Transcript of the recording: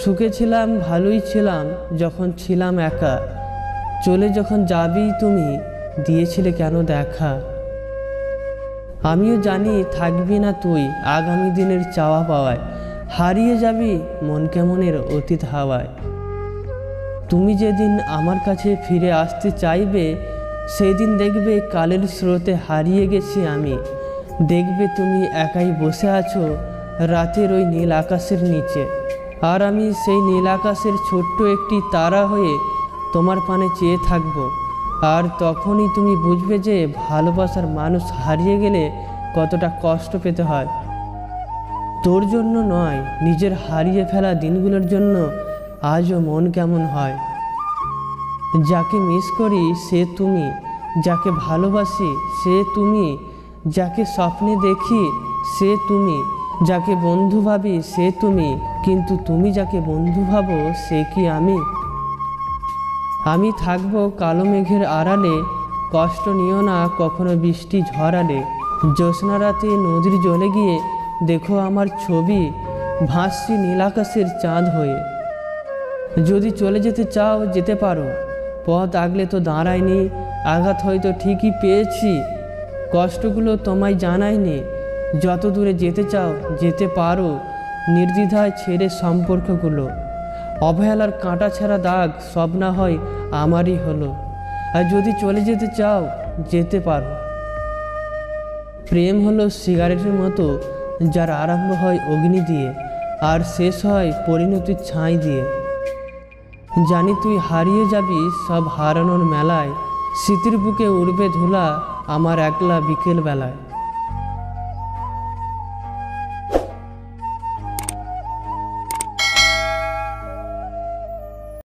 সুখে ছিলাম, ভালোই ছিলাম যখন ছিলাম একা। চলে যখন যাবি তুমি, দিয়েছিলে কেন দেখা? আমিও জানি থাকবি না তুই আগামী দিনের চাওয়া পাওয়ায়, হারিয়ে যাবি মন কেমনের অতীত হাওয়ায়। তুমি যেদিন আমার কাছে ফিরে আসতে চাইবে, সেই দিন দেখবে কালের স্রোতে হারিয়ে গেছি আমি। দেখবে তুমি একাই বসে আছো রাতের ওই নীল আকাশের নিচে, আর আমি সেই নীল আকাশের ছোট্ট একটি তারা হয়ে তোমার পানে চেয়ে থাকবো। আর তখনই তুমি বুঝবে যে ভালোবাসার মানুষ হারিয়ে গেলে কতটা কষ্ট পেতে হয়। তোর জন্য নয়, নিজের হারিয়ে ফেলা দিনগুলোর জন্য আজও মন কেমন হয়। যাকে মিস করি সে তুমি, যাকে ভালোবাসি সে তুমি, যাকে স্বপ্নে দেখি সে তুমি, যাকে বন্ধু ভাবি সে তুমি, কিন্তু তুমি যাকে বন্ধু ভাবো সে কি আমি? আমি থাকবো কালো মেঘের আড়ালে, কষ্ট নিও না কখনো বৃষ্টি ঝরালে। জ্যোৎস্না রাতে নদীর জলে গিয়ে দেখো আমার ছবি, ভাসছি নীল আকাশের চাঁদ হয়ে। যদি চলে যেতে চাও যেতে পারো, পথ আগলে তো দাঁড়ায়নি, আঘাত হয়তো ঠিকই পেয়েছি, কষ্টগুলো তোমায় জানায়নি। যত দূরে যেতে চাও যেতে পারো, নির্দ্বিধায় ছেড়ে সম্পর্কগুলো। অবহেলার কাঁটা ছেঁড়া দাগ সব না হয় আমারই হলো। আর যদি চলে যেতে চাও যেতে পারো। প্রেম হলো সিগারেটের মতো, যার আরম্ভ হয় অগ্নি দিয়ে আর শেষ হয় পরিণতির ছাই দিয়ে। জানি তুই হারিয়ে যাবি সব হারানোর মেলায়, স্মৃতির বুকে উড়বে ধুলা আমার একলা বিকেল বেলায়।